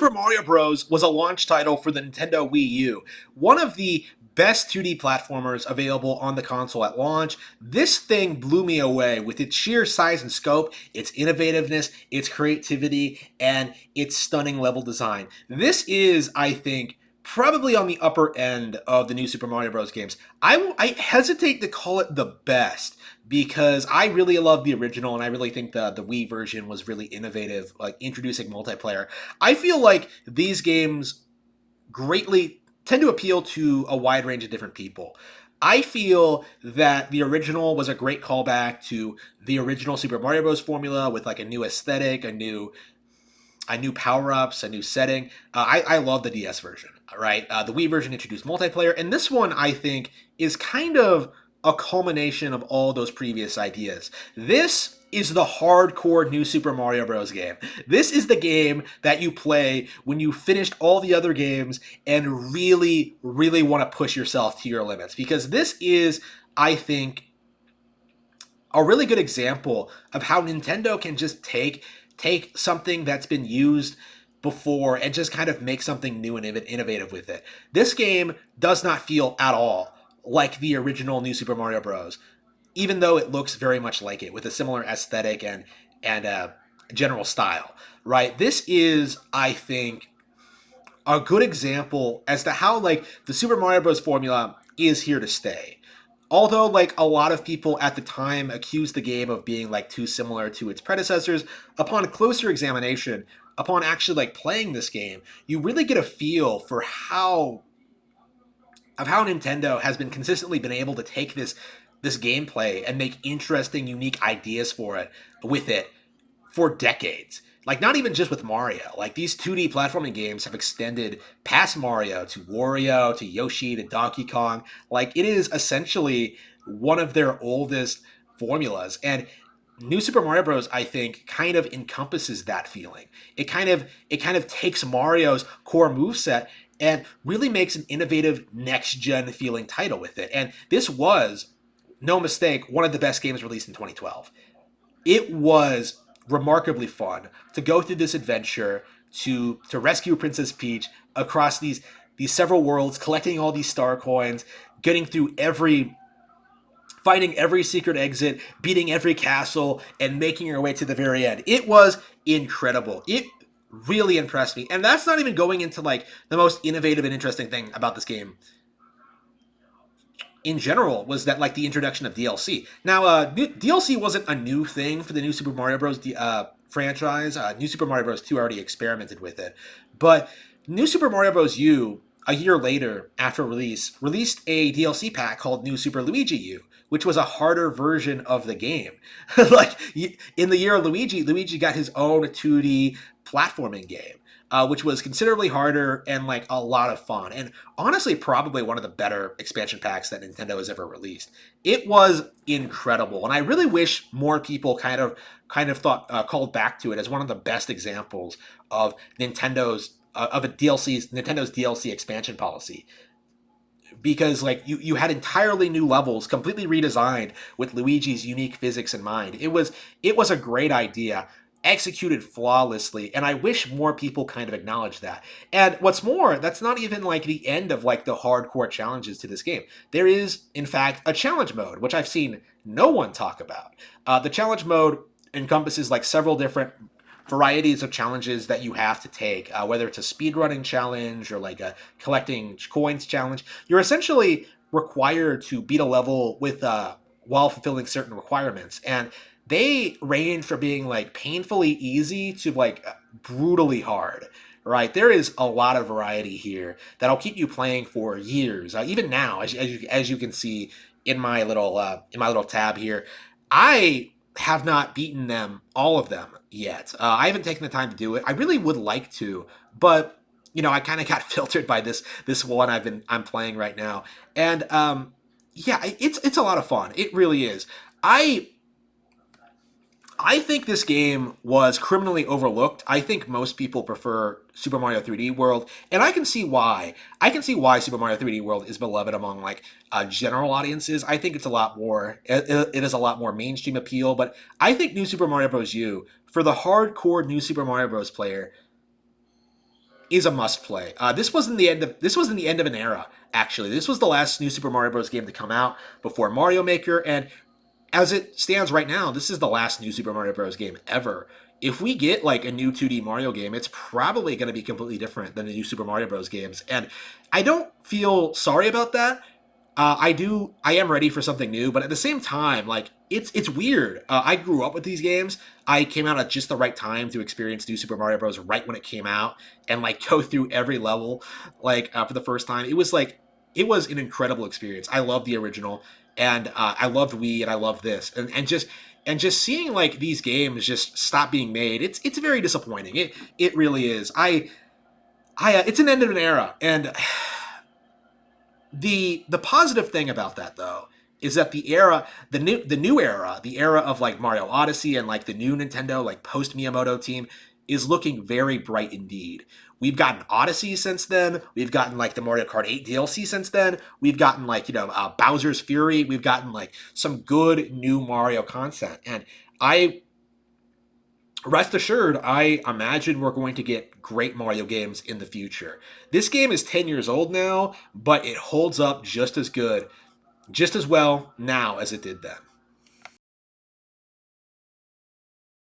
Super Mario Bros. Was a launch title for the Nintendo Wii U, one of the best 2D platformers available on the console at launch. This thing blew me away with its sheer size and scope, its innovativeness, its creativity, and its stunning level design. This is, I think, probably on the upper end of the new Super Mario Bros. Games. I hesitate to call it the best because I really love the original and I really think the Wii version was really innovative, like introducing multiplayer. I feel like these games greatly tend to appeal to a wide range of different people. I feel that the original was a great callback to the original Super Mario Bros. Formula with like a new aesthetic, a new power ups, a new setting. I love the DS version, right? The Wii version introduced multiplayer, and this one I think is kind of a culmination of all those previous ideas. This is the hardcore new Super Mario Bros. Game. This is the game that you play when you finished all the other games and really, really want to push yourself to your limits. Because this is, I think, a really good example of how Nintendo can just take something that's been used before and just kind of make something new and innovative with it. This game does not feel at all like the original New Super Mario Bros. Even though it looks very much like it with a similar aesthetic and general style, right? This is, I think, a good example as to how like the Super Mario Bros. Formula is here to stay. Although, like, a lot of people at the time accused the game of being, like, too similar to its predecessors, upon closer examination, upon actually, like, playing this game, you really get a feel for how Nintendo has been consistently been able to take this gameplay and make interesting, unique ideas for it with it for decades. Like, not even just with Mario. Like, these 2D platforming games have extended past Mario to Wario, to Yoshi, to Donkey Kong. Like, it is essentially one of their oldest formulas. And New Super Mario Bros. I think kind of encompasses that feeling. It kind of takes Mario's core moveset and really makes an innovative next gen feeling title with it. And this was, no mistake, one of the best games released in 2012. It was remarkably fun to go through this adventure to rescue Princess Peach across these several worlds, collecting all these star coins, getting through finding every secret exit, beating every castle, and making your way to the very end. It was incredible. It really impressed me. And that's not even going into like the most innovative and interesting thing about this game in general was that like the introduction of DLC. Now, DLC wasn't a new thing for the new Super Mario Bros. Franchise. New Super Mario Bros. 2 already experimented with it, but New Super Mario Bros. U, a year later after release, released a DLC pack called New Super Luigi U, which was a harder version of the game. Like in the year of Luigi, Luigi got his own 2D platforming game. Which was considerably harder and like a lot of fun, and honestly, probably one of the better expansion packs that Nintendo has ever released. It was incredible, and I really wish more people kind of thought called back to it as one of the best examples of Nintendo's DLC expansion policy, because like you had entirely new levels completely redesigned with Luigi's unique physics in mind. It was a great idea executed flawlessly, and I wish more people kind of acknowledge that. And what's more, that's not even like the end of like the hardcore challenges to this game. There is in fact a challenge mode, which I've seen no one talk about. The challenge mode encompasses like several different varieties of challenges that you have to take, whether it's a speedrunning challenge or like a collecting coins challenge. You're essentially required to beat a level with while fulfilling certain requirements, and they range from being like painfully easy to like brutally hard. Right, there is a lot of variety here that'll keep you playing for years. Even now, as you can see in my little tab here, I have not beaten them all of them yet. I haven't taken the time to do it. I really would like to, but I kind of got filtered by this one I'm playing right now, and yeah, it's a lot of fun. It really is. I I think this game was criminally overlooked. I think most people prefer Super Mario 3D World, and I can see why. I can see why Super Mario 3D World is beloved among like general audiences. I think it's a lot more. It is a lot more mainstream appeal. But I think New Super Mario Bros. U, for the hardcore New Super Mario Bros. Player, is a must play. This wasn't the end of an era. Actually, this was the last new Super Mario Bros. Game to come out before Mario Maker, and as it stands right now, this is the last new Super Mario Bros. Game ever. If we get like a new 2D Mario game, it's probably going to be completely different than the new Super Mario Bros. Games, and I don't feel sorry about that. I am ready for something new, but at the same time, like it's weird. I grew up with these games. I came out at just the right time to experience New Super Mario Bros. Right when it came out, and like go through every level, like for the first time. It was an incredible experience. I love the original, and I loved Wii, and I love this, and just seeing like these games just stop being made. It's very disappointing. It really is. It's an end of an era, and the positive thing about that though is that the new era, the era of like Mario Odyssey and like the new Nintendo like post Miyamoto team is looking very bright indeed. We've gotten Odyssey since then. We've gotten like the Mario Kart 8 DLC since then. We've gotten like Bowser's Fury. We've gotten like some good new Mario content, and I rest assured, I imagine we're going to get great Mario games in the future. This game is 10 years old now, but it holds up just as good, just as well now as it did then.